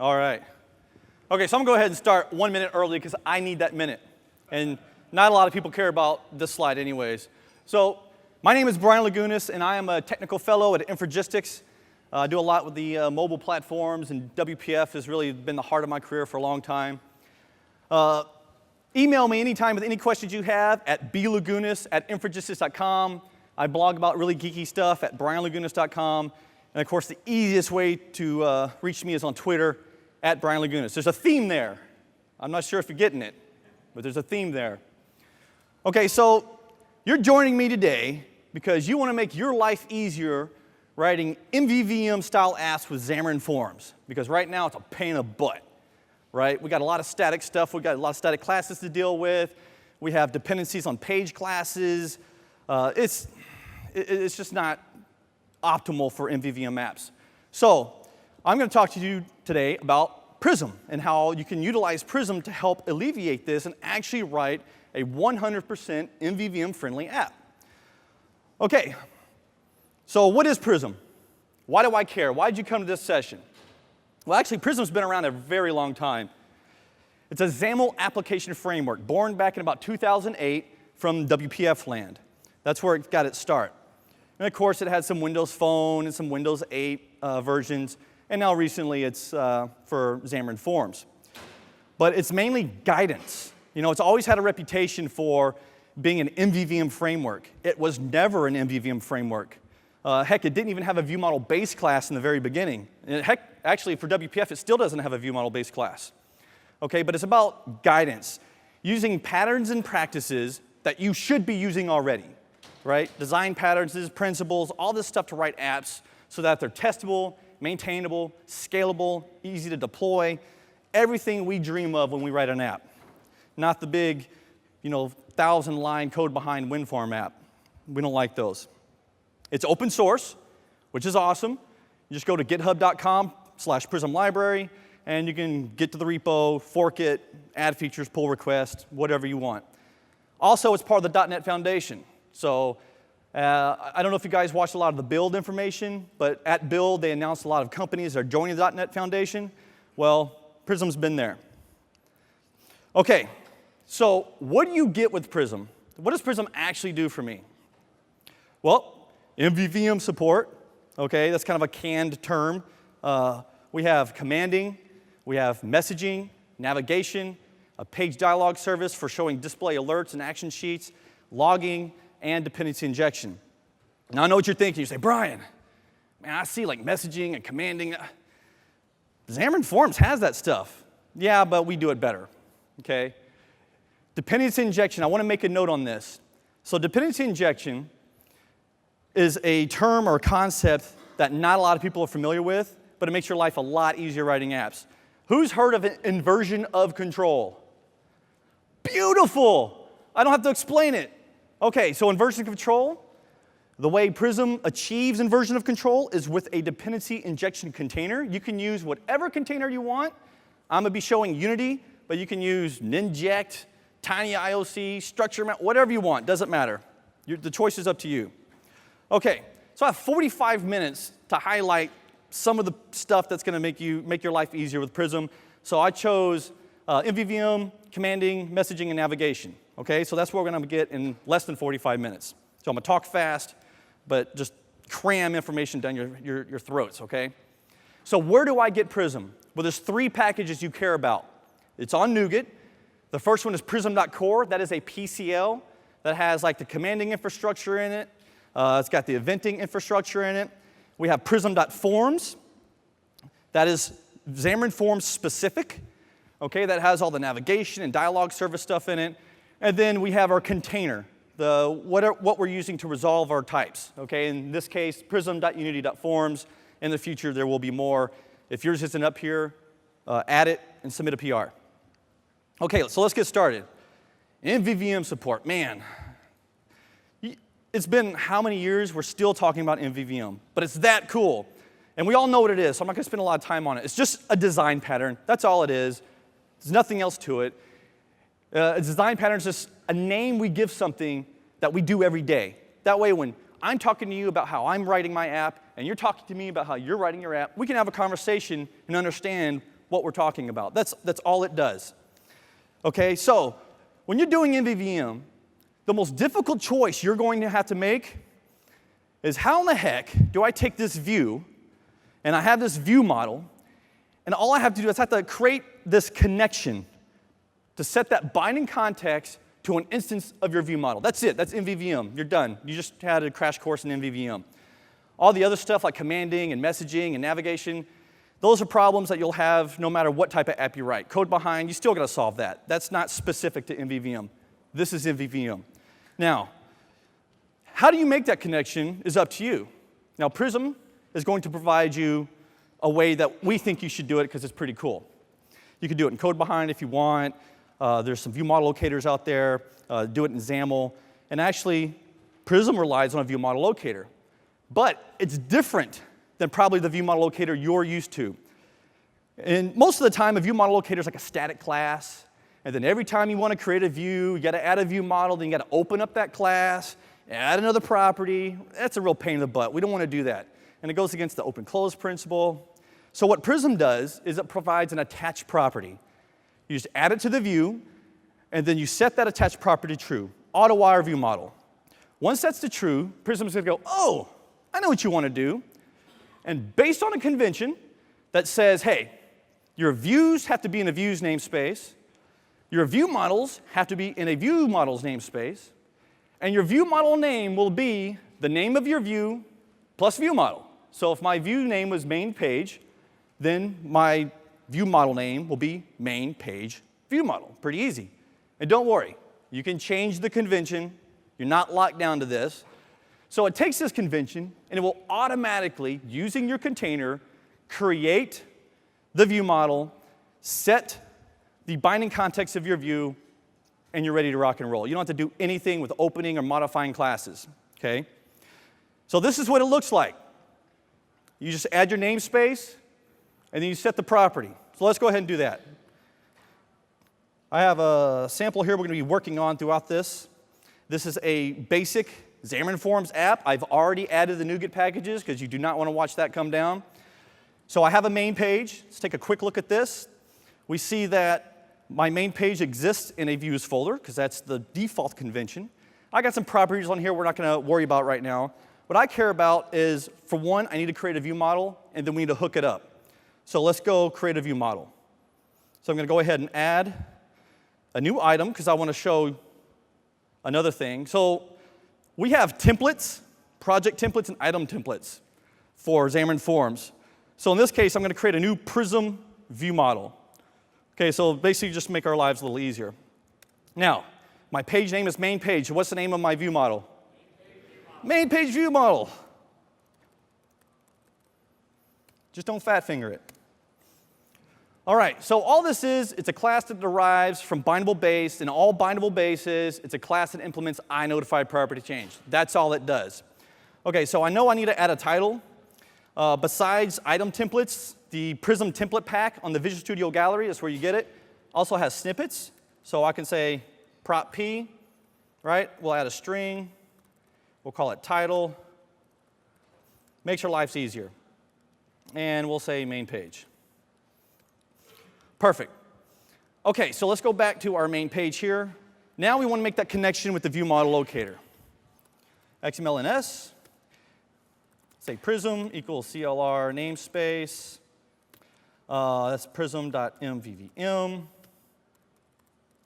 All right. Okay, so I'm going to go ahead and start 1 minute early because I need that minute. And not a lot of people care about this slide anyways. So my name is Brian Lagunas, and I am a technical fellow at Infragistics. I do a lot with the mobile platforms, and WPF has really been the heart of my career for a long time. Email me anytime with any questions you have at blagunas@infragistics.com. I blog about really geeky stuff at brianlagunas.com. And of course, the easiest way to reach me is on Twitter at Brian Lagunas. There's a theme there. I'm not sure if you're getting it, but there's a theme there. Okay, so you're joining me today because you want to make your life easier writing MVVM-style apps with Xamarin.Forms, because right now it's a pain in the butt, right? We got a lot of static stuff. We got a lot of static classes to deal with. We have dependencies on page classes. It's just not optimal for MVVM apps. So I'm going to talk to you today about Prism and how you can utilize Prism to help alleviate this and actually write a 100% MVVM-friendly app. Okay, so what is Prism? Why do I care? Why did you come to this session? Well, actually, Prism's been around a very long time. It's a XAML application framework born back in about 2008 from WPF land. That's where it got its start. And of course, it had some Windows Phone and some Windows 8 versions, and now recently it's for Xamarin.Forms. But it's mainly guidance. You know, it's always had a reputation for being an MVVM framework. It was never an MVVM framework. Heck, it didn't even have a viewModel base class in the very beginning. And heck, actually, for WPF, it still doesn't have a viewModel base class. Okay, but it's about guidance, using patterns and practices that you should be using already. Right? Design patterns, principles, all this stuff to write apps so that they're testable, maintainable, scalable, easy to deploy, everything we dream of when we write an app. Not the big, 1,000-line code behind WinForm app. We don't like those. It's open source, which is awesome. You just go to github.com/Prism library, and you can get to the repo, fork it, add features, pull requests, whatever you want. Also, it's part of the .NET Foundation. So I don't know if you guys watched a lot of the Build information, but at Build, they announced a lot of companies that are joining the .NET Foundation. Well, Prism's been there. Okay, so what do you get with Prism? What does Prism actually do for me? Well, MVVM support, okay, that's kind of a canned term. We have commanding, we have messaging, navigation, a page dialog service for showing display alerts and action sheets, logging, and dependency injection. Now, I know what you're thinking. You say, Brian, man, I see like messaging and commanding. Xamarin.Forms has that stuff. Yeah, but we do it better, okay? Dependency injection, I want to make a note on this. So dependency injection is a term or concept that not a lot of people are familiar with, but it makes your life a lot easier writing apps. Who's heard of inversion of control? Beautiful. I don't have to explain it. Okay, so inversion of control, the way Prism achieves inversion of control is with a dependency injection container. You can use whatever container you want. I'm going to be showing Unity, but you can use Ninject, TinyIOC, Structure Mount, whatever you want. Doesn't matter. The choice is up to you. Okay, so I have 45 minutes to highlight some of the stuff that's going to make your life easier with Prism. So I chose MVVM, commanding, messaging, and navigation. Okay, so that's what we're going to get in less than 45 minutes. So I'm going to talk fast, but just cram information down your throats, okay? So where do I get Prism? Well, there's 3 packages you care about. It's on NuGet. The first one is prism.core. That is a PCL that has like the commanding infrastructure in it. It's got the eventing infrastructure in it. We have prism.forms. That is Xamarin.Forms specific. Okay, that has all the navigation and dialog service stuff in it. And then we have our container, what we're using to resolve our types. Okay, in this case, prism.unity.forms. In the future, there will be more. If yours isn't up here, add it and submit a PR. Okay, so let's get started. MVVM support, man. It's been how many years we're still talking about MVVM, but it's that cool. And we all know what it is, so I'm not going to spend a lot of time on it. It's just a design pattern. That's all it is. There's nothing else to it. A design pattern is just a name we give something that we do every day. That way, when I'm talking to you about how I'm writing my app, and you're talking to me about how you're writing your app, we can have a conversation and understand what we're talking about. That's all it does. Okay, so when you're doing MVVM, the most difficult choice you're going to have to make is how in the heck do I take this view, and I have this view model, and all I have to do is I have to create this connection to set that binding context to an instance of your view model. That's it. That's MVVM. You're done. You just had a crash course in MVVM. All the other stuff like commanding and messaging and navigation, those are problems that you'll have no matter what type of app you write. Code behind, you still got to solve that. That's not specific to MVVM. This is MVVM. Now, how do you make that connection is up to you. Now, Prism is going to provide you a way that we think you should do it because it's pretty cool. You can do it in code behind if you want. There's some view model locators out there. Do it in XAML. And actually, Prism relies on a view model locator. But it's different than probably the view model locator you're used to. And most of the time, a view model locator is like a static class. And then every time you want to create a view, you got to add a view model, then you got to open up that class, add another property. That's a real pain in the butt. We don't want to do that. And it goes against the open-close principle. So what Prism does is it provides an attached property. You just add it to the view, and then you set that attached property to true. Auto-wire view model. Once that's to true, Prism is going to go, oh, I know what you want to do. And based on a convention that says, hey, your views have to be in a views namespace, your view models have to be in a view models namespace, and your view model name will be the name of your view plus view model. So if my view name was main page, then my view model name will be main page view model. Pretty easy. And don't worry, you can change the convention. You're not locked down to this. So it takes this convention, and it will automatically, using your container, create the view model, set the binding context of your view, and you're ready to rock and roll. You don't have to do anything with opening or modifying classes, okay? So this is what it looks like. You just add your namespace, and then you set the property. So let's go ahead and do that. I have a sample here we're going to be working on throughout this. This is a basic Xamarin.Forms app. I've already added the NuGet packages because you do not want to watch that come down. So I have a main page. Let's take a quick look at this. We see that my main page exists in a views folder because that's the default convention. I got some properties on here we're not going to worry about right now. What I care about is, for one, I need to create a view model, and then we need to hook it up. So let's go create a view model. So I'm going to go ahead and add a new item because I want to show another thing. So we have templates, project templates, and item templates for Xamarin.Forms. So in this case, I'm going to create a new Prism view model. Okay, so basically just make our lives a little easier. Now, my page name is main page. What's the name of my view model? Main page view model. Just don't fat finger it. All right, so all this is, it's a class that derives from bindable base, and all bindable bases, it's a class that implements iNotify property change. That's all it does. Okay, so I know I need to add a title. Besides item templates, the Prism template pack on the Visual Studio Gallery, that's where you get it, also has snippets. So I can say prop P, right? We'll add a string. We'll call it title. Makes our lives easier. And we'll say main page. Perfect. Okay, so let's go back to our main page here. Now we want to make that connection with the view model locator. XMLNS, say Prism equals CLR namespace. That's prism.mvvm.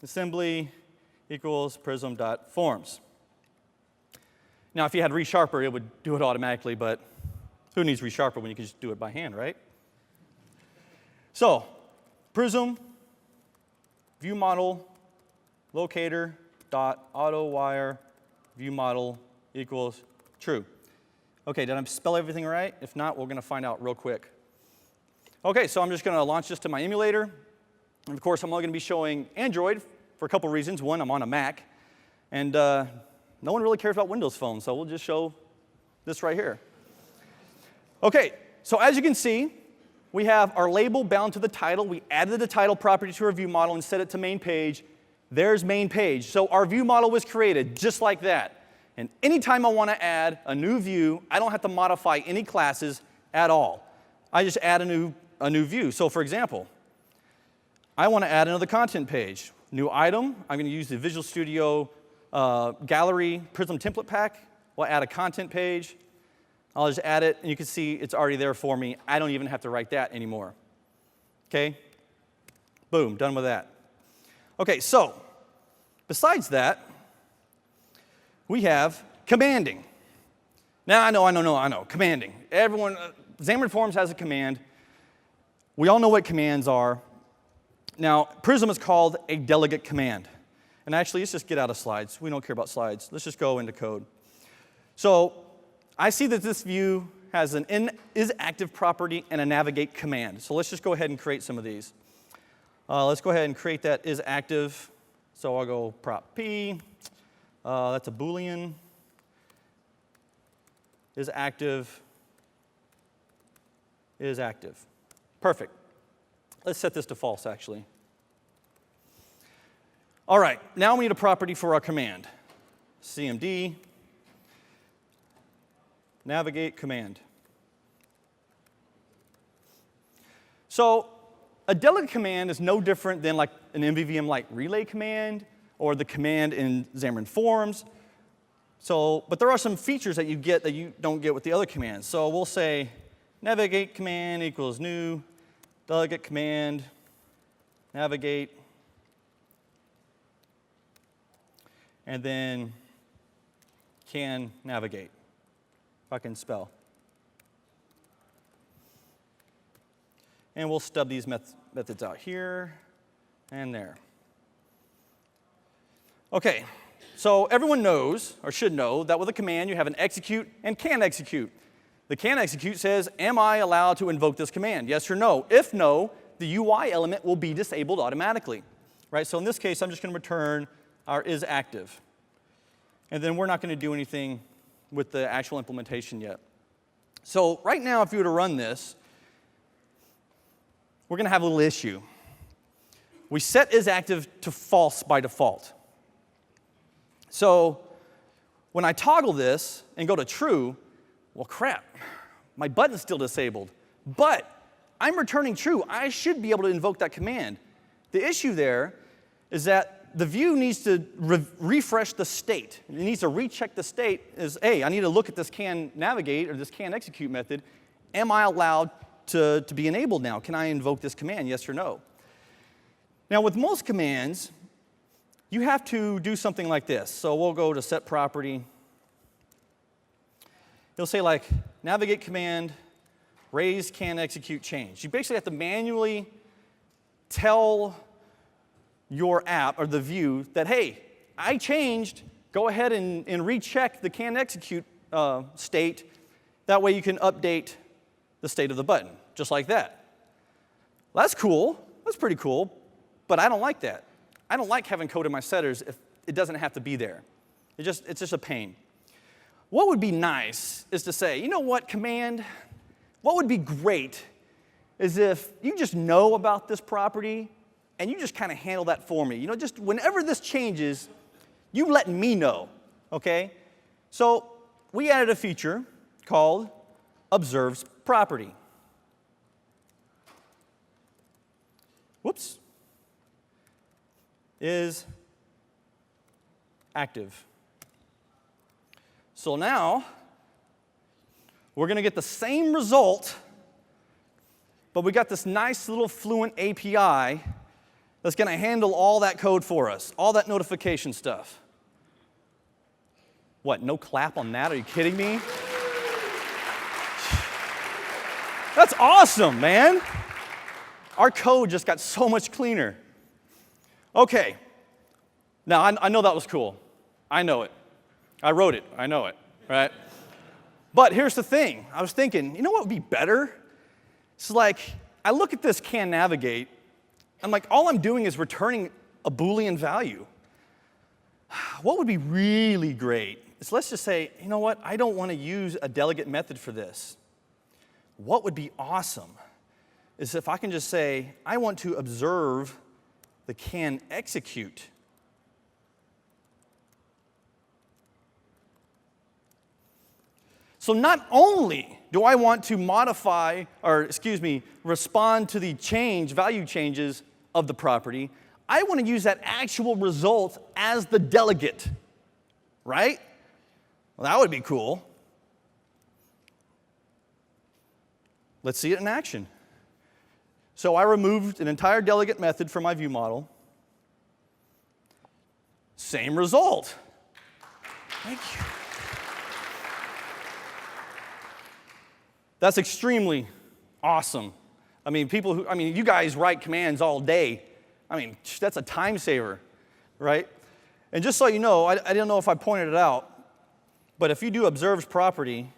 Assembly equals prism.forms. Now, if you had ReSharper, it would do it automatically, but who needs ReSharper when you can just do it by hand, right? So, Prism, view model, locator, dot, auto wire, view model equals true. Okay, did I spell everything right? If not, we're going to find out real quick. Okay, so I'm just going to launch this to my emulator. And of course, I'm only going to be showing Android for a couple reasons. One, I'm on a Mac. And no one really cares about Windows Phone, so we'll just show this right here. Okay, so as you can see, we have our label bound to the title. We added the title property to our view model and set it to main page. There's main page. So our view model was created just like that. And anytime I want to add a new view, I don't have to modify any classes at all. I just add a new view. So for example, I want to add another content page. New item, I'm going to use the Visual Studio Gallery Prism template pack. We'll add a content page. I'll just add it, and you can see it's already there for me. I don't even have to write that anymore. Okay? Boom, done with that. Okay, so besides that, we have commanding. Now, I know, commanding. Everyone, Xamarin.Forms has a command. We all know what commands are. Now, Prism is called a delegate command. And actually, let's just get out of slides. We don't care about slides. Let's just go into code. So I see that this view has an isActive property and a navigate command. So let's just go ahead and create some of these. Let's go ahead and create that isActive. So I'll go prop P. That's a Boolean. isActive. isActive. Perfect. Let's set this to false, actually. All right, now we need a property for our command. CMD, navigate command. So a delegate command is no different than like an MVVM like relay command or the command in Xamarin.Forms. So, but there are some features that you get that you don't get with the other commands. So we'll say navigate command equals new delegate command, navigate, and then can navigate, if I can spell. And we'll stub these methods out here and there. Okay, so everyone knows, or should know, that with a command you have an execute and can execute. The can execute says, am I allowed to invoke this command? Yes or no? If no, the UI element will be disabled automatically. Right? So in this case, I'm just going to return our isActive. And then we're not going to do anything with the actual implementation yet. So right now, if you were to run this, we're going to have a little issue. We set isActive to false by default. So when I toggle this and go to true, well, crap, my button's still disabled. But I'm returning true. I should be able to invoke that command. The issue there is that the view needs to refresh the state. It needs to recheck the state as, hey, I need to look at this can navigate or this can execute method. Am I allowed to be enabled now? Can I invoke this command, yes or no? Now, with most commands, you have to do something like this. So we'll go to set property. You'll say like navigate command, raise can execute change. You basically have to manually tell your app or the view that, hey, I changed. Go ahead and recheck the can execute state. That way you can update the state of the button, just like that. Well, that's cool. That's pretty cool. But I don't like that. I don't like having code in my setters if it doesn't have to be there. It's just a pain. What would be nice is to say, you know what, command, what would be great is if you just know about this property and you just kind of handle that for me. You know, just whenever this changes, you let me know, okay? So we added a feature called observes property. Whoops. Is active. So now, we're going to get the same result, but we got this nice little Fluent API that's going to handle all that code for us, all that notification stuff. What, no clap on that? Are you kidding me? That's awesome, man. Our code just got so much cleaner. Okay. Now, I know that was cool. I know it. I wrote it. I know it, right? But here's the thing. I was thinking, you know what would be better? It's like, I look at this can navigate. I'm like, all I'm doing is returning a Boolean value. What would be really great is let's just say, you know what? I don't want to use a delegate method for this. What would be awesome is if I can just say, I want to observe the can execute. So not only do I want to modify, or excuse me, respond to the value changes of the property. I want to use that actual result as the delegate, right? Well, that would be cool. Let's see it in action. So I removed an entire delegate method from my view model. Same result. Thank you. That's extremely awesome. I mean, you guys write commands all day. I mean, that's a time saver, right? And just so you know, I don't know if I pointed it out, but if you do observes property,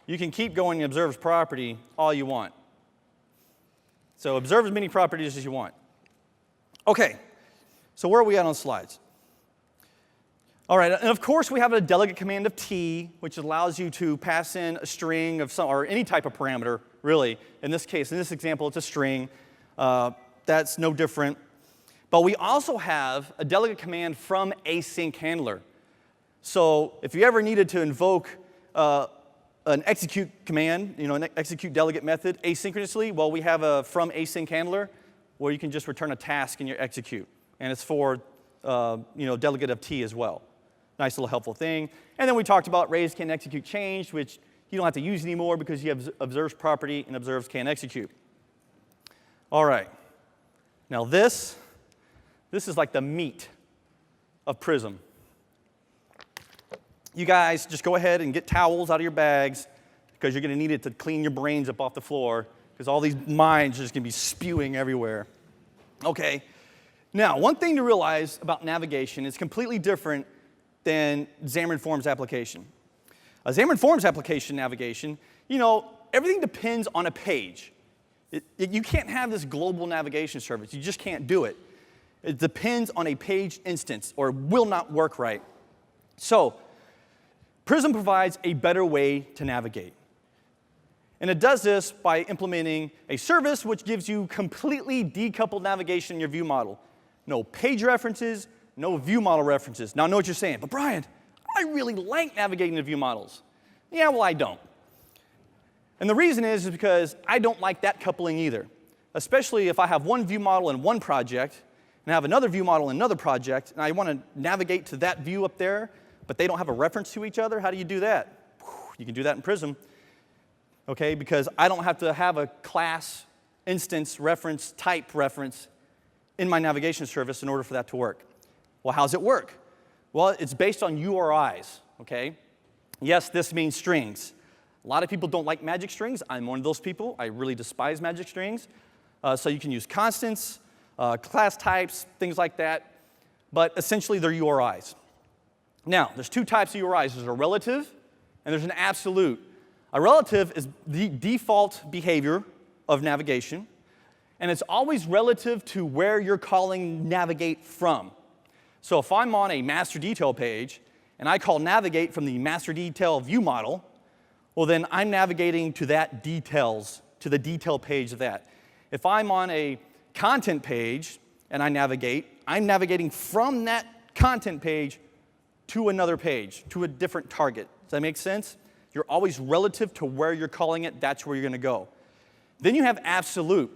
you can keep going observes property all you want. So observe as many properties as you want. Okay, so where are we at on slides? All right, and of course we have a delegate command of T, which allows you to pass in a string of some, or any type of parameter, really. In this case, in this example, it's a string. That's no different. But we also have a delegate command from async handler. So if you ever needed to invoke an execute command, an execute delegate method asynchronously, well, we have a from async handler where you can just return a task in your execute. And it's for delegate of T as well. Nice little helpful thing. And then we talked about raise can execute changed, which you don't have to use anymore because you have observes property and observes can execute. All right. Now this is like the meat of Prism. You guys just go ahead and get towels out of your bags because you're going to need it to clean your brains up off the floor because all these minds are just going to be spewing everywhere. Okay. Now, one thing to realize about navigation is completely different than Xamarin.Forms application. A Xamarin.Forms application navigation, everything depends on a page. You can't have this global navigation service. You just can't do it. It depends on a page instance or it will not work right. So, Prism provides a better way to navigate. And it does this by implementing a service which gives you completely decoupled navigation in your view model. No page references, no view model references. Now, I know what you're saying, but Brian, I really like navigating the view models. Yeah, well, I don't. And the reason is because I don't like that coupling either, especially if I have one view model in one project and I have another view model in another project, and I want to navigate to that view up there, but they don't have a reference to each other. How do you do that? You can do that in Prism, okay, because I don't have to have a class instance reference type reference in my navigation service in order for that to work. Well, how does it work? Well, it's based on URIs, okay? Yes, this means strings. A lot of people don't like magic strings. I'm one of those people. I really despise magic strings. So you can use constants, class types, things like that. But essentially, they're URIs. Now, there's two types of URIs. There's a relative and there's an absolute. A relative is the default behavior of navigation. And it's always relative to where you're calling navigate from. So if I'm on a master detail page and I call navigate from the master detail view model, well, then I'm navigating to that details, to the detail page of that. If I'm on a content page and I'm navigating from that content page to another page, to a different target. Does that make sense? You're always relative to where you're calling it, that's where you're going to go. Then you have absolute.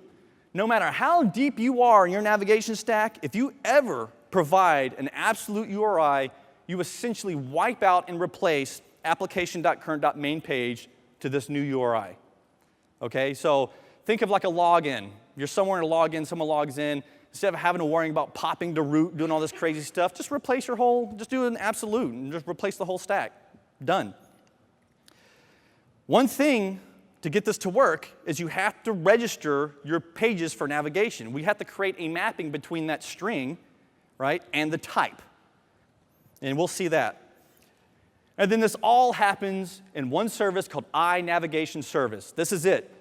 No matter how deep you are in your navigation stack, if you ever provide an absolute URI, you essentially wipe out and replace application.current.main page to this new URI. Okay, so think of like a login. You're somewhere in a login, someone logs in. Instead of having to worry about popping to root, doing all this crazy stuff, just replace your whole, just do an absolute and just replace the whole stack. Done. One thing to get this to work is you have to register your pages for navigation. We have to create a mapping between that string, right, and the type. And we'll see that. And then this all happens in one service called iNavigationService. This is it.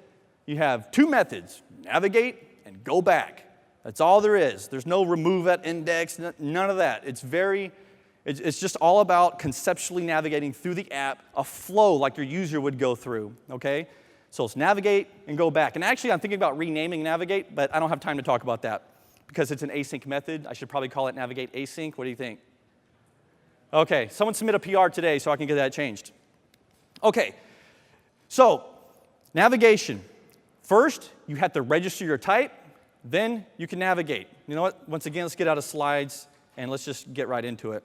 You have two methods, navigate and go back. That's all there is. There's no remove at index, none of that. It's just all about conceptually navigating through the app, a flow like your user would go through, okay? So it's navigate and go back. And actually, I'm thinking about renaming navigate, but I don't have time to talk about that because it's an async method. I should probably call it navigate async. What do you think? Okay, someone submit a PR today so I can get that changed. Okay, so navigation. First, you have to register your type. Then you can navigate. You know what? Once again, let's get out of slides and let's just get right into it.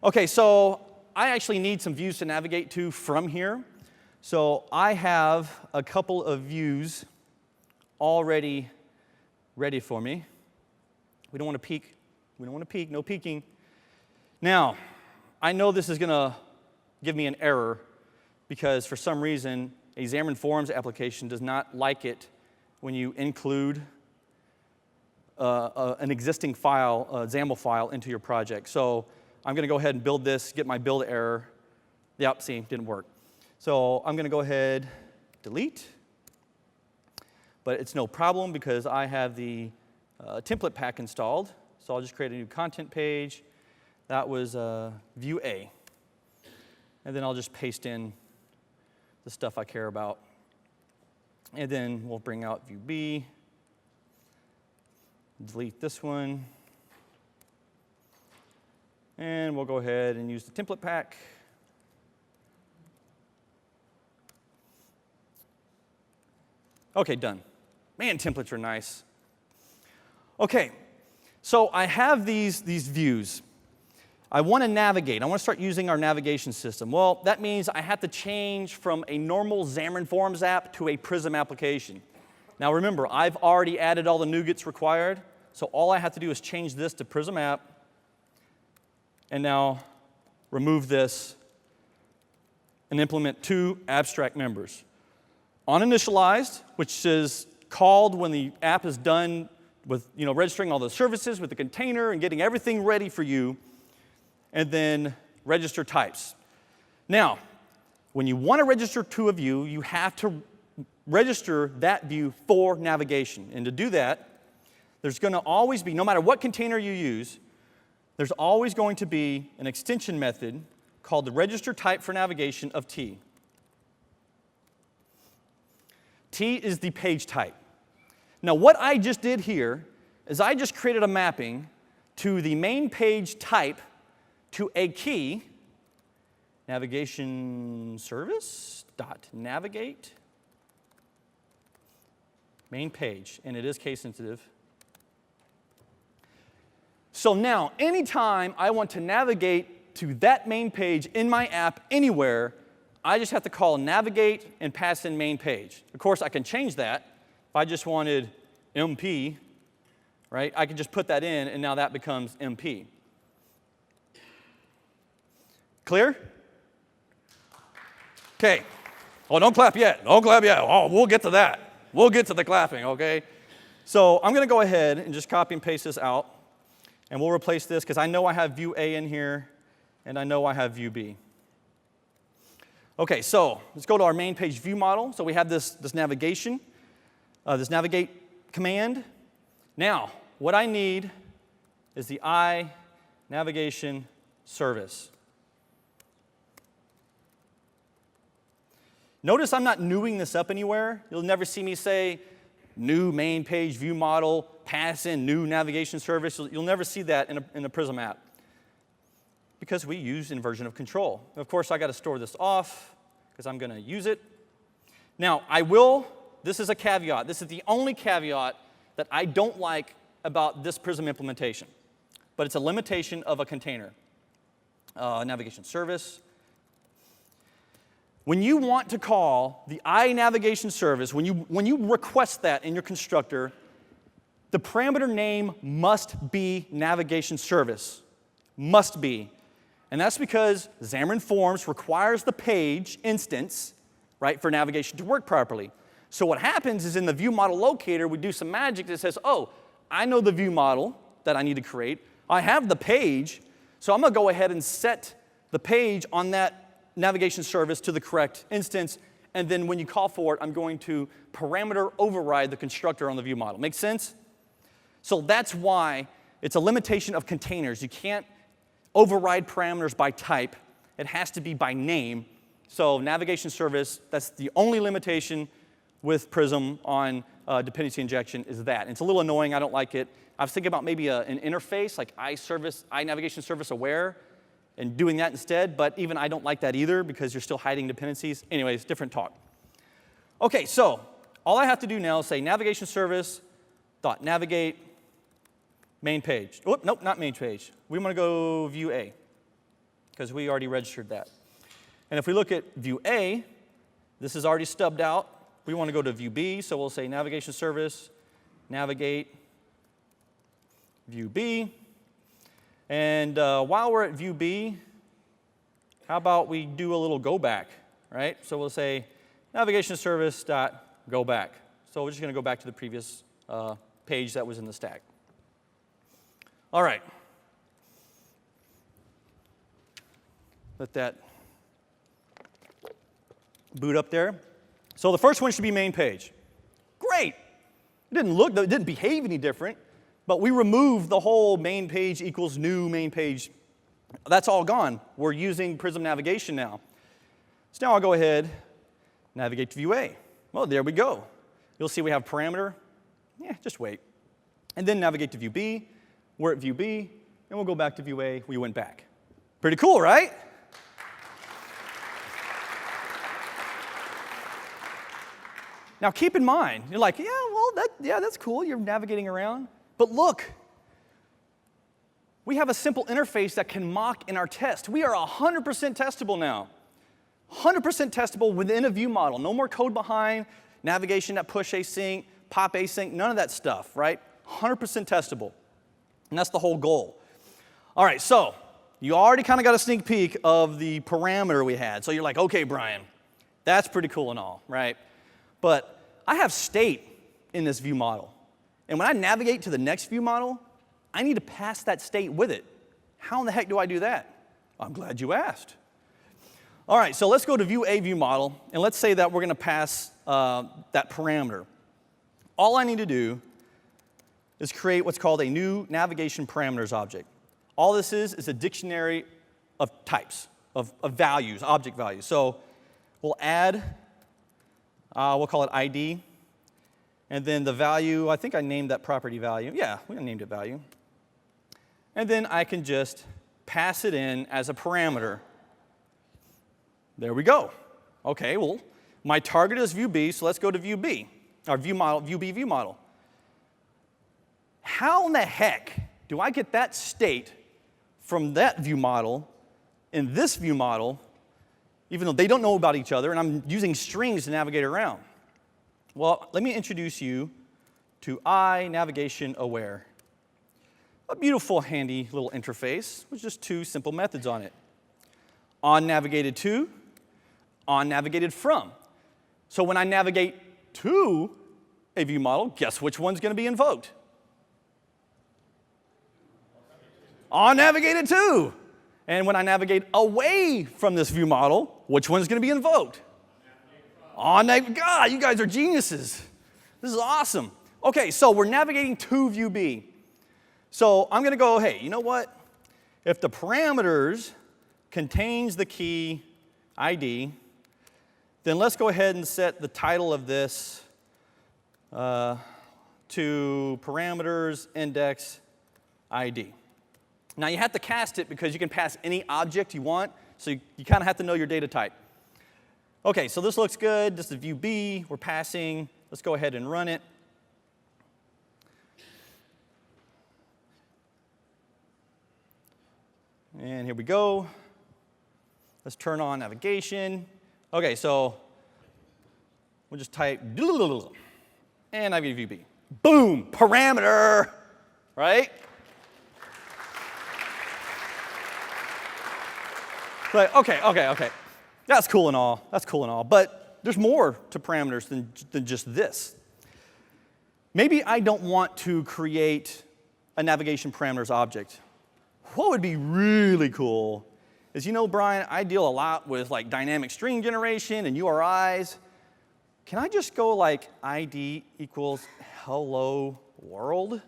Okay, so I actually need some views to navigate to from here. So I have a couple of views already ready for me. We don't want to peek. We don't want to peek. No peeking. Now, I know this is going to give me an error because for some reason a Xamarin.Forms application does not like it when you include an existing file, a XAML file, into your project. So I'm going to go ahead and build this, get my build error. Yep, see, didn't work. So I'm going to go ahead, delete. But it's no problem because I have the template pack installed. So I'll just create a new content page. That was view A. And then I'll just paste in the stuff I care about. And then we'll bring out view B. Delete this one. And we'll go ahead and use the template pack. Okay, done. Man, templates are nice. Okay, so I have these views. I want to navigate. I want to start using our navigation system. Well, that means I have to change from a normal Xamarin.Forms app to a Prism application. Now remember, I've already added all the NuGets required, so all I have to do is change this to Prism app, and now remove this and implement two abstract members. OnInitialized, which is called when the app is done with registering all the services with the container and getting everything ready for you, and then register types. Now, when you want to register to a view, you have to register that view for navigation. And to do that, there's going to always be, no matter what container you use, there's always going to be an extension method called the register type for navigation of T. T is the page type. Now, what I just did here is I just created a mapping to the main page type to a key, navigation service dot navigate main page, and it is case sensitive. So now, anytime I want to navigate to that main page in my app anywhere, I just have to call navigate and pass in main page. Of course, I can change that. If I just wanted MP, right, I can just put that in, and now that becomes MP. Clear? Okay. Oh, don't clap yet. Don't clap yet. Oh, we'll get to that. We'll get to the clapping, okay? So I'm going to go ahead and just copy and paste this out, and we'll replace this because I know I have view A in here, and I know I have view B. Okay, so let's go to our main page view model. So we have this navigation, this navigate command. Now, what I need is the I navigation service. Notice I'm not newing this up anywhere. You'll never see me say new main page view model, pass in new navigation service. You'll never see that in a Prism app because we use inversion of control. Of course, I got to store this off because I'm going to use it. Now, this is a caveat. This is the only caveat that I don't like about this Prism implementation, but it's a limitation of a container. Navigation service. When you want to call the iNavigation service, when you request that in your constructor, the parameter name must be navigation service. Must be. And that's because Xamarin.Forms requires the page instance, right, for navigation to work properly. So what happens is in the view model locator, we do some magic that says, oh, I know the view model that I need to create. I have the page, so I'm going to go ahead and set the page on that navigation service to the correct instance, and then when you call for it, I'm going to parameter override the constructor on the view model. Make sense? So that's why it's a limitation of containers. You can't override parameters by type. It has to be by name. So navigation service, that's the only limitation with Prism on dependency injection is that. And it's a little annoying. I don't like it. I was thinking about maybe an interface like iNavigation service aware, and doing that instead, but even I don't like that either because you're still hiding dependencies. Anyways, different talk. Okay, so all I have to do now is say navigation service navigate main page. Oh, nope, not main page. We want to go view A because we already registered that. And if we look at view A, this is already stubbed out. We want to go to view B, so we'll say navigation service, navigate, view B. And while we're at view B, how about we do a little go back, right? So we'll say navigation service dot go back. So we're just going to go back to the previous page that was in the stack. All right. Let that boot up there. So the first one should be main page. Great. It didn't behave any different, but we removed the whole main page equals new main page. That's all gone. We're using Prism navigation now. So now I'll go ahead, navigate to view A. Well, there we go. You'll see we have parameter. Yeah, just wait. And then navigate to view B. We're at view B, and we'll go back to view A. We went back. Pretty cool, right? Now keep in mind, you're like, yeah, well, that's cool. You're navigating around. But look, we have a simple interface that can mock in our test. We are 100% testable now. 100% testable within a view model. No more code behind, navigation at push async, pop async, none of that stuff, right? 100% testable. And that's the whole goal. All right, so you already kind of got a sneak peek of the parameter we had. So you're like, okay, Brian, that's pretty cool and all, right? But I have state in this view model. And when I navigate to the next view model, I need to pass that state with it. How in the heck do I do that? I'm glad you asked. All right, so let's go to view A view model, and let's say that we're going to pass that parameter. All I need to do is create what's called a new navigation parameters object. All this is a dictionary of types, of values, object values. So we'll add, we'll call it ID, and then the value, I think I named that property value. Yeah, we named it value. And then I can just pass it in as a parameter. There we go. Okay, well, my target is view B, so let's go to view B, our view model, view B view model. How in the heck do I get that state from that view model in this view model, even though they don't know about each other, and I'm using strings to navigate around? Well, let me introduce you to iNavigation Aware. A beautiful, handy little interface with just two simple methods on it. OnNavigated to, OnNavigated from. So when I navigate to a view model, guess which one's going to be invoked? OnNavigated to. And when I navigate away from this view model, which one's going to be invoked? God, you guys are geniuses. This is awesome. Okay, so we're navigating to view B. So I'm going to go, hey, you know what? If the parameters contains the key ID, then let's go ahead and set the title of this to parameters index ID. Now you have to cast it because you can pass any object you want, so you kind of have to know your data type. Okay, so this looks good. This is view B. We're passing. Let's go ahead and run it. And here we go. Let's turn on navigation. Okay, so we'll just type and navigate view B. Boom, parameter, right? Like, okay. That's cool and all. But there's more to parameters than just this. Maybe I don't want to create a navigation parameters object. What would be really cool is, you know, Brian, I deal a lot with like dynamic string generation and URIs. Can I just go like ID equals hello world?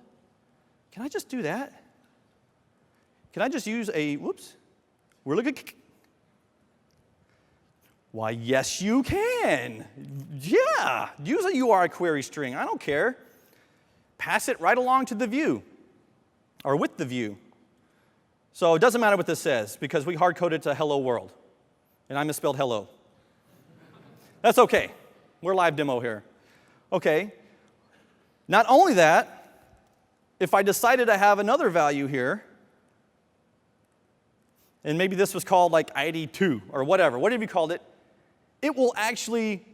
Can I just do that? Can I just use a, whoops, we're looking. Why, yes, you can. Yeah, use a URI query string. I don't care. Pass it right along to the view or with the view. So it doesn't matter what this says because we hard-coded to hello world. And I misspelled hello. That's okay. We're live demo here. Okay. Not only that, if I decided to have another value here, and maybe this was called like ID2 or whatever you called it, it will actually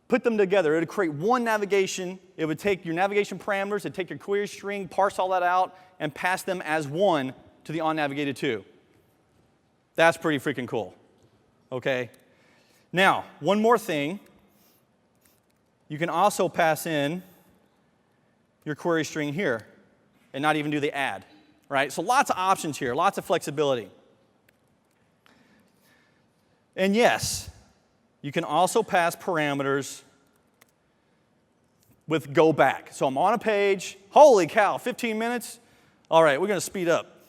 put them together. It would create one navigation. It would take your navigation parameters, it'd take your query string, parse all that out, and pass them as one to the onNavigated 2. That's pretty freaking cool. Okay? Now, one more thing. You can also pass in your query string here and not even do the add. Right? So lots of options here, lots of flexibility. And yes, you can also pass parameters with go back. So I'm on a page. Holy cow, 15 minutes? All right, we're going to speed up.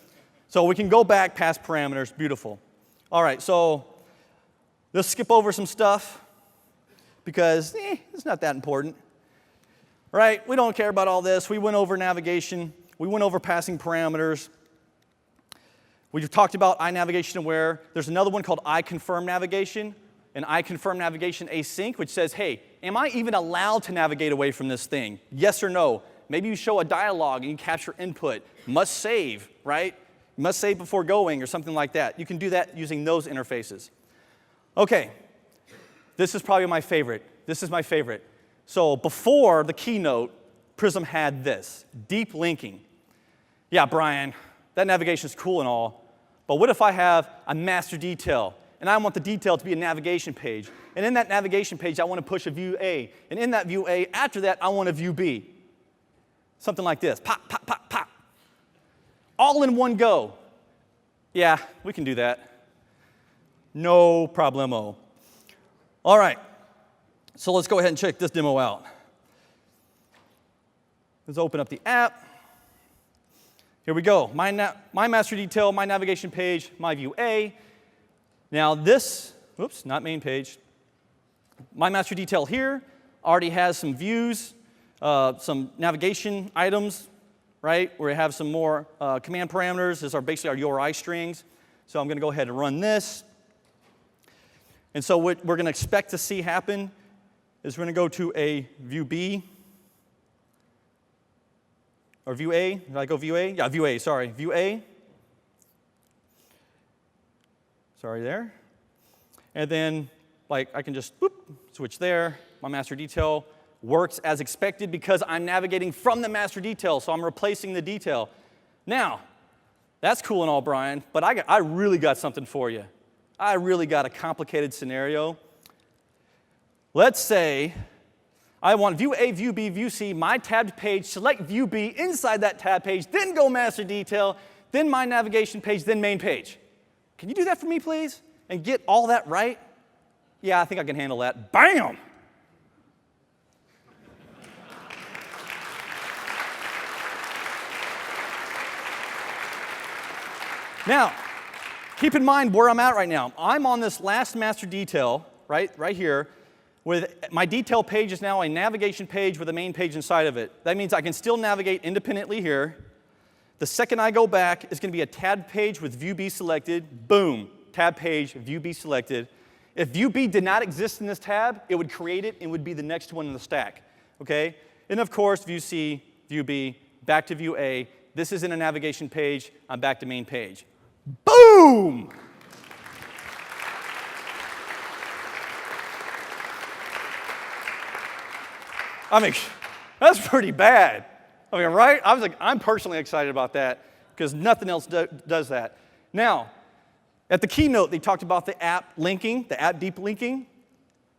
So we can go back past parameters. Beautiful. All right, so let's skip over some stuff because it's not that important. Right? We don't care about all this. We went over navigation. We went over passing parameters. We've talked about iNavigation aware. There's another one called iConfirm navigation, and iConfirm navigation async, which says, hey, am I even allowed to navigate away from this thing? Yes or no? Maybe you show a dialog and you capture input. Must save, right? Must save before going or something like that. You can do that using those interfaces. Okay, this is probably my favorite. This is my favorite. So before the keynote, Prism had this, deep linking. Yeah, Brian, that navigation is cool and all, but what if I have a master detail, and I want the detail to be a navigation page, and in that navigation page, I want to push a view A, and in that view A, after that, I want a view B. Something like this, pop, pop, pop, pop. All in one go. Yeah, we can do that. No problemo. All right, so let's go ahead and check this demo out. Let's open up the app. Here we go. My master detail, my navigation page, my view A. Now this, oops, not main page. My master detail here already has some views, some navigation items, right? Where we have some more command parameters. These are basically our URI strings. So I'm going to go ahead and run this. And so what we're going to expect to see happen is we're going to go to a view B. Or view A, did I go view A? Yeah, view A, sorry, view A. Sorry there. And then, like, I can just, whoop, switch there. My master detail works as expected because I'm navigating from the master detail, so I'm replacing the detail. Now, that's cool and all, Brian, but I really got something for you. I really got a complicated scenario. Let's say I want view A, view B, view C, my tabbed page, select view B inside that tab page, then go master detail, then my navigation page, then main page. Can you do that for me, please? And get all that right? Yeah, I think I can handle that. Bam! Now, keep in mind where I'm at right now. I'm on this last master detail, right here. With my detail page is now a navigation page with a main page inside of it. That means I can still navigate independently here. The second I go back, it's going to be a tab page with view B selected. Boom, tab page, view B selected. If view B did not exist in this tab, it would create it and would be the next one in the stack. Okay? And of course, view C, view B, back to view A. This isn't a navigation page. I'm back to main page. Boom! I mean, that's pretty bad. I mean, right? I was like, I'm personally excited about that because nothing else does that. Now, at the keynote, they talked about the app linking, the app deep linking.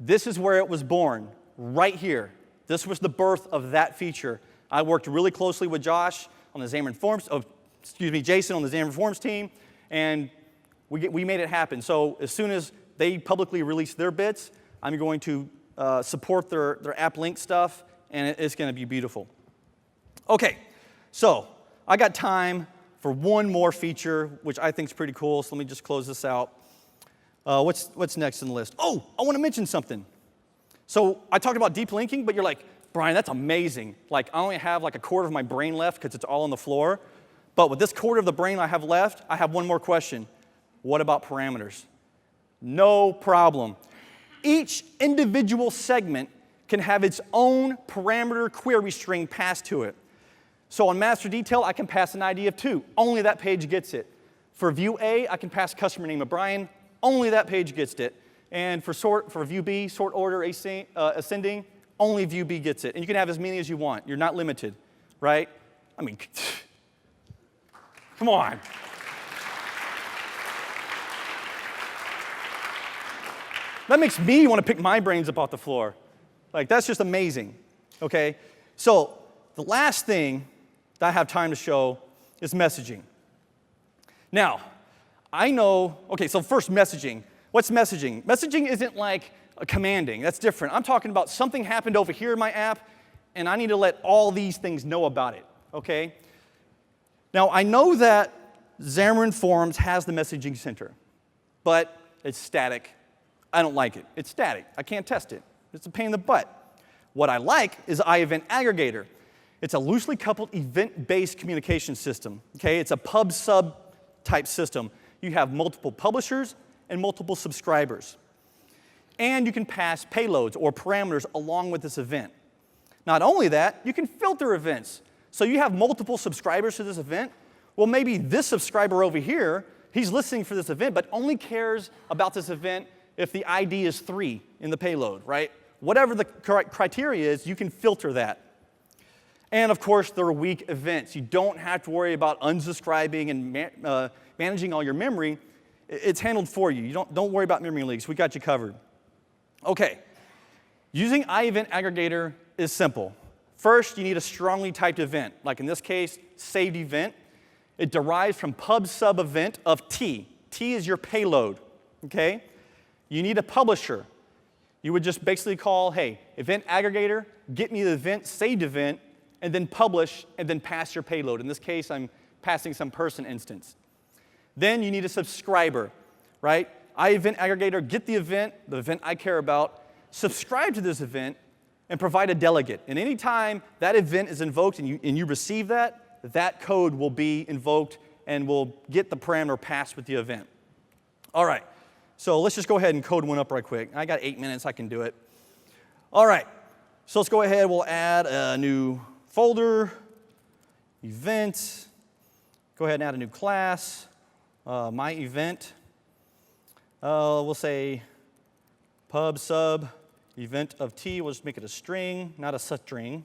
This is where it was born, right here. This was the birth of that feature. I worked really closely with Josh on the Xamarin.Forms, Jason on the Xamarin.Forms team, and we made it happen. So as soon as they publicly release their bits, I'm going to support their app link stuff, and it's going to be beautiful. Okay, so I got time for one more feature, which I think is pretty cool, so let me just close this out. What's next on the list? Oh, I want to mention something. So I talked about deep linking, but you're like, Brian, that's amazing. Like, I only have like a quarter of my brain left because it's all on the floor. But with this quarter of the brain I have left, I have one more question. What about parameters? No problem. Each individual segment can have its own parameter query string passed to it. So on master detail, I can pass an ID of 2. Only that page gets it. For view A, I can pass customer name of Brian. Only that page gets it. And for view B, sort order ascending, only view B gets it. And you can have as many as you want. You're not limited, right? I mean, come on. That makes me want to pick my brains up off the floor. Like, that's just amazing, okay? So the last thing that I have time to show is messaging. Now, I know, okay, so first messaging. What's messaging? Messaging isn't like a commanding. That's different. I'm talking about something happened over here in my app, and I need to let all these things know about it, okay? Now, I know that Xamarin.Forms has the messaging center, but it's static. I don't like it. It's static. I can't test it. It's a pain in the butt. What I like is iEvent Aggregator. It's a loosely coupled event-based communication system, okay? It's a pub-sub type system. You have multiple publishers and multiple subscribers. And you can pass payloads or parameters along with this event. Not only that, you can filter events. So you have multiple subscribers to this event. Well, maybe this subscriber over here, he's listening for this event, but only cares about this event if the ID is 3 in the payload, right? Whatever the criteria is, you can filter that. And of course, there are weak events. You don't have to worry about unsubscribing and managing all your memory. It's handled for you. Don't worry about memory leaks. We got you covered. Okay, using iEvent Aggregator is simple. First, you need a strongly typed event, like in this case, saved event. It derives from pub-sub event of T. T is your payload, okay? You need a publisher. You would just basically call, hey, event aggregator, get me the event, saved event, and then publish, and then pass your payload. In this case, I'm passing some person instance. Then you need a subscriber, right? iEvent aggregator, get the event I care about, subscribe to this event, and provide a delegate. And any time that event is invoked and you receive that, that code will be invoked and will get the parameter passed with the event. All right, so let's just go ahead and code one up right quick. I got 8 minutes, I can do it. All right, so let's go ahead, we'll add a new folder, event, go ahead and add a new class, my event. We'll say pub sub event of T. We'll just make it a string, not a string.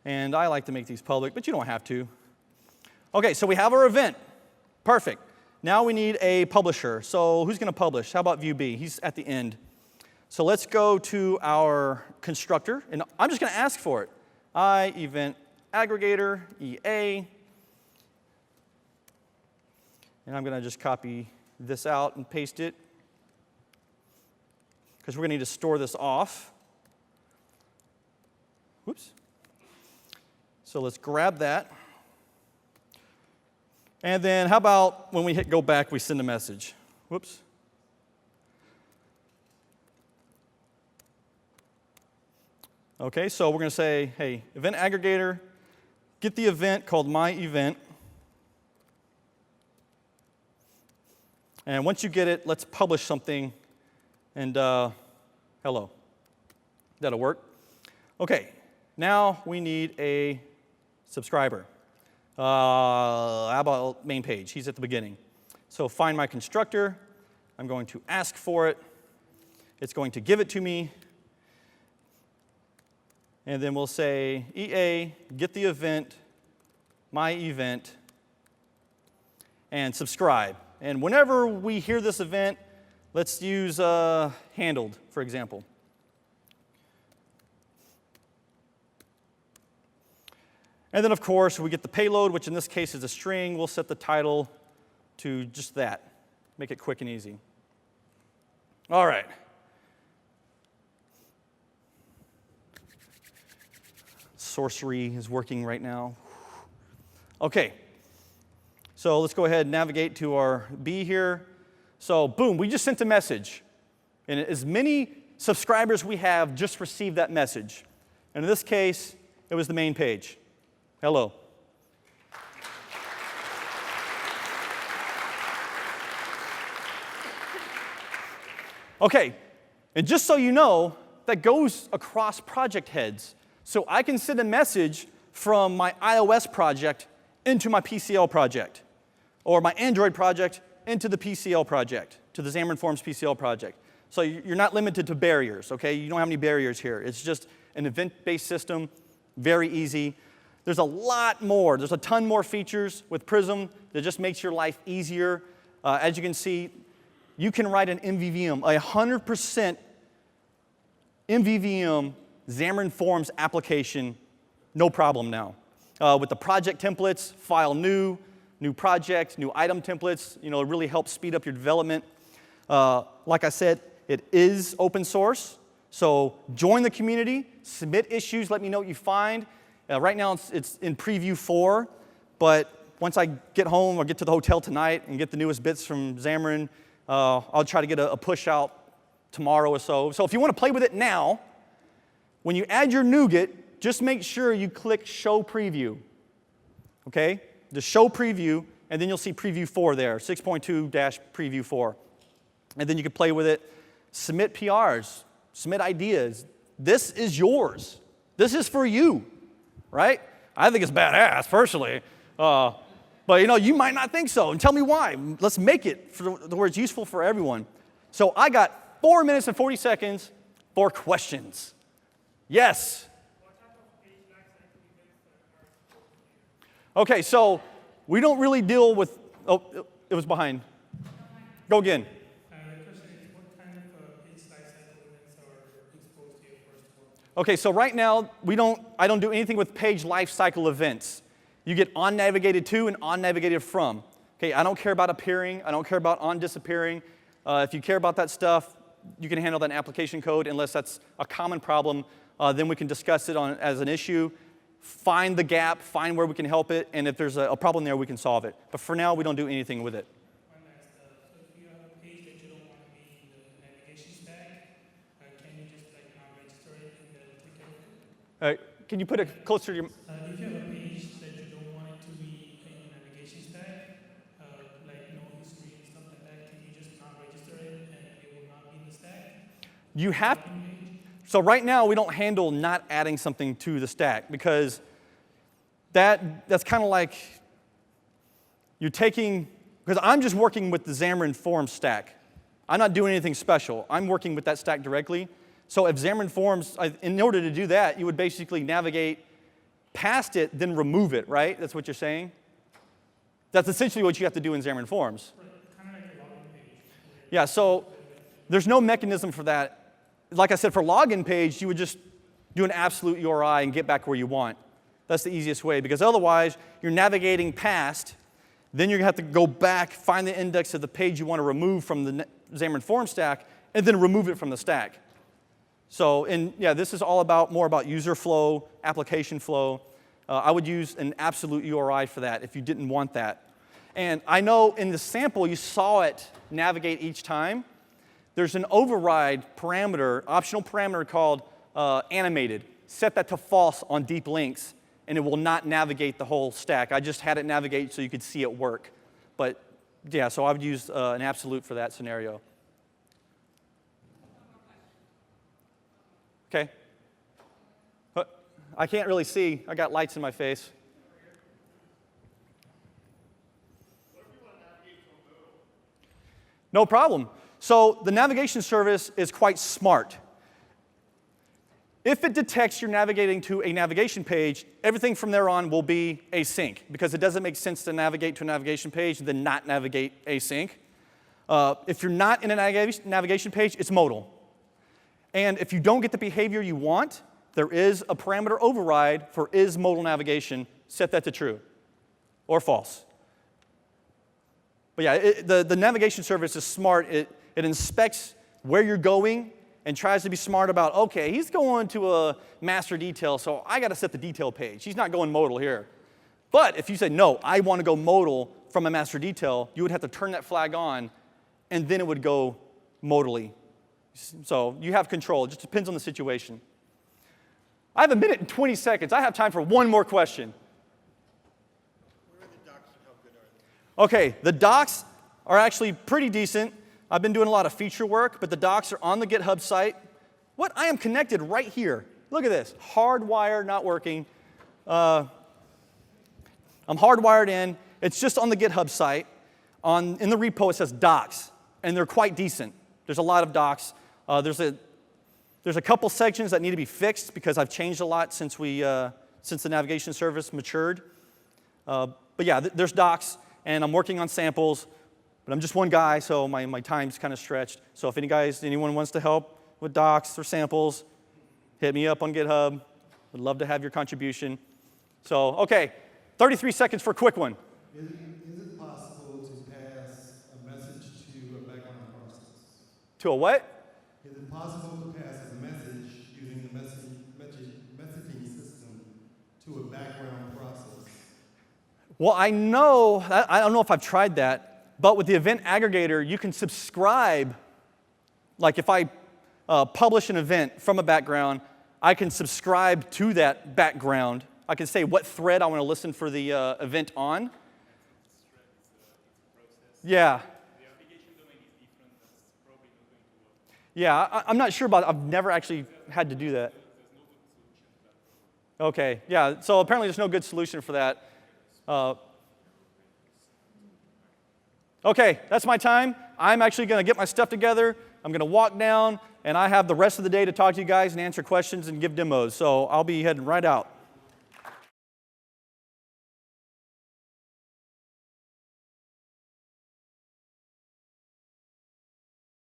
And I like to make these public, but you don't have to. Okay, so we have our event. Perfect. Now we need a publisher. So who's going to publish? How about view B? He's at the end. So let's go to our constructor, and I'm just going to ask for it. iEvent aggregator, EA. And I'm going to just copy this out and paste it, because we're going to need to store this off. Whoops. So let's grab that. And then how about when we hit go back, we send a message. Whoops. Okay, so we're going to say, hey, event aggregator, get the event called my event. And once you get it, let's publish something. And hello. That'll work. Okay, now we need a subscriber. How about main page? He's at the beginning. So find my constructor. I'm going to ask for it. It's going to give it to me. And then we'll say EA, get the event, my event, and subscribe. And whenever we hear this event, let's use handled, for example. And then, of course, we get the payload, which in this case is a string. We'll set the title to just that. Make it quick and easy. All right. Sorcery is working right now. Okay. So let's go ahead and navigate to our B here. So boom, we just sent a message. And as many subscribers we have just received that message. And in this case, it was the main page. Hello. Okay, and just so you know, that goes across project heads. So I can send a message from my iOS project into my PCL project, or my Android project into the PCL project, to the Xamarin.Forms PCL project. So you're not limited to barriers, okay? You don't have any barriers here. It's just an event-based system, very easy. There's a lot more. There's a ton more features with Prism that just makes your life easier. As you can see, you can write an MVVM, a 100% MVVM Xamarin.Forms application, no problem now. With the project templates, file new project, new item templates, it really helps speed up your development. Like I said, it is open source, so join the community, submit issues, let me know what you find. Right now it's in preview 4, but once I get home or get to the hotel tonight and get the newest bits from Xamarin, I'll try to get a push out tomorrow or so. So if you want to play with it now, when you add your NuGet, just make sure you click Show Preview, okay? Just Show Preview, and then you'll see Preview 4 there, 6.2-Preview 4. And then you can play with it, submit PRs, submit ideas. This is yours. This is for you, right? I think it's badass, personally. But you might not think so, and tell me why. Let's make it where it's useful for everyone. So I got 4 minutes and 40 seconds for questions. Yes? Okay, so we don't really deal with, oh, it was behind. Go again. The question is, what kind of page lifecycle events are exposed to your first work? Okay, so right now, I don't do anything with page lifecycle events. You get on navigated to and on navigated from. Okay, I don't care about appearing. I don't care about on disappearing. If you care about that stuff, you can handle that in application code unless that's a common problem. Then we can discuss it as an issue, find the gap, find where we can help it, and if there's a problem there, we can solve it. But for now, we don't do anything with it. One last, so if you have a page that you don't want to be in the navigation stack, can you just not register it and take care of it? Can you put it closer to your... If you have a page that you don't want it to be in the navigation stack, like no history and stuff like that, can you just not register it and it will not be in the stack? You have... So right now, we don't handle not adding something to the stack because that's kind of like you're taking, because I'm just working with the Xamarin.Forms stack. I'm not doing anything special. I'm working with that stack directly. So if Xamarin.Forms, in order to do that, you would basically navigate past it, then remove it, right? That's what you're saying? That's essentially what you have to do in Xamarin.Forms. Kind of like a login page. Yeah, so there's no mechanism for that. Like I said, for login page, you would just do an absolute URI and get back where you want. That's the easiest way, because otherwise, you're navigating past, then you're going to have to go back, find the index of the page you want to remove from the Xamarin.Forms stack, and then remove it from the stack. So, this is all more about user flow, application flow. I would use an absolute URI for that if you didn't want that. And I know in the sample, you saw it navigate each time. There's an override parameter, optional parameter called animated. Set that to false on deep links, and it will not navigate the whole stack. I just had it navigate so you could see it work. But yeah, so I would use an absolute for that scenario. Okay. I can't really see. I got lights in my face. No problem. So the navigation service is quite smart. If it detects you're navigating to a navigation page, everything from there on will be async, because it doesn't make sense to navigate to a navigation page and then not navigate async. If you're not in a navigation page, it's modal. And if you don't get the behavior you want, there is a parameter override for is modal navigation. Set that to true or false. But yeah, the navigation service is smart. It inspects where you're going and tries to be smart about, okay, he's going to a master detail, so I got to set the detail page. He's not going modal here. But if you say, no, I want to go modal from a master detail, you would have to turn that flag on, and then it would go modally. So you have control. It just depends on the situation. I have 1 minute and 20 seconds. I have time for one more question. Where are the docs and how good are they? Okay, the docs are actually pretty decent. I've been doing a lot of feature work, but the docs are on the GitHub site. I am connected right here. Look at this. Hardwire not working. I'm hardwired in. It's just on the GitHub site. In the repo, it says docs, and they're quite decent. There's a lot of docs. There's a couple sections that need to be fixed because I've changed a lot since the navigation service matured. But yeah, there's docs, and I'm working on samples. But I'm just one guy, so my time's kind of stretched. So if anyone wants to help with docs or samples, hit me up on GitHub. Would love to have your contribution. So, okay, 33 seconds for a quick one. Is it possible to pass a message to a background process? To a what? Is it possible to pass a message using the messaging system to a background process? Well, I don't know if I've tried that, but with the event aggregator, you can subscribe. Like if I publish an event from a background, I can subscribe to that background. I can say what thread I want to listen for the event on. Yeah. Yeah, I'm not sure about it. I've never actually had to do that. Okay, yeah, so apparently there's no good solution for that. Okay, that's my time. I'm actually going to get my stuff together. I'm going to walk down, and I have the rest of the day to talk to you guys and answer questions and give demos. So I'll be heading right out.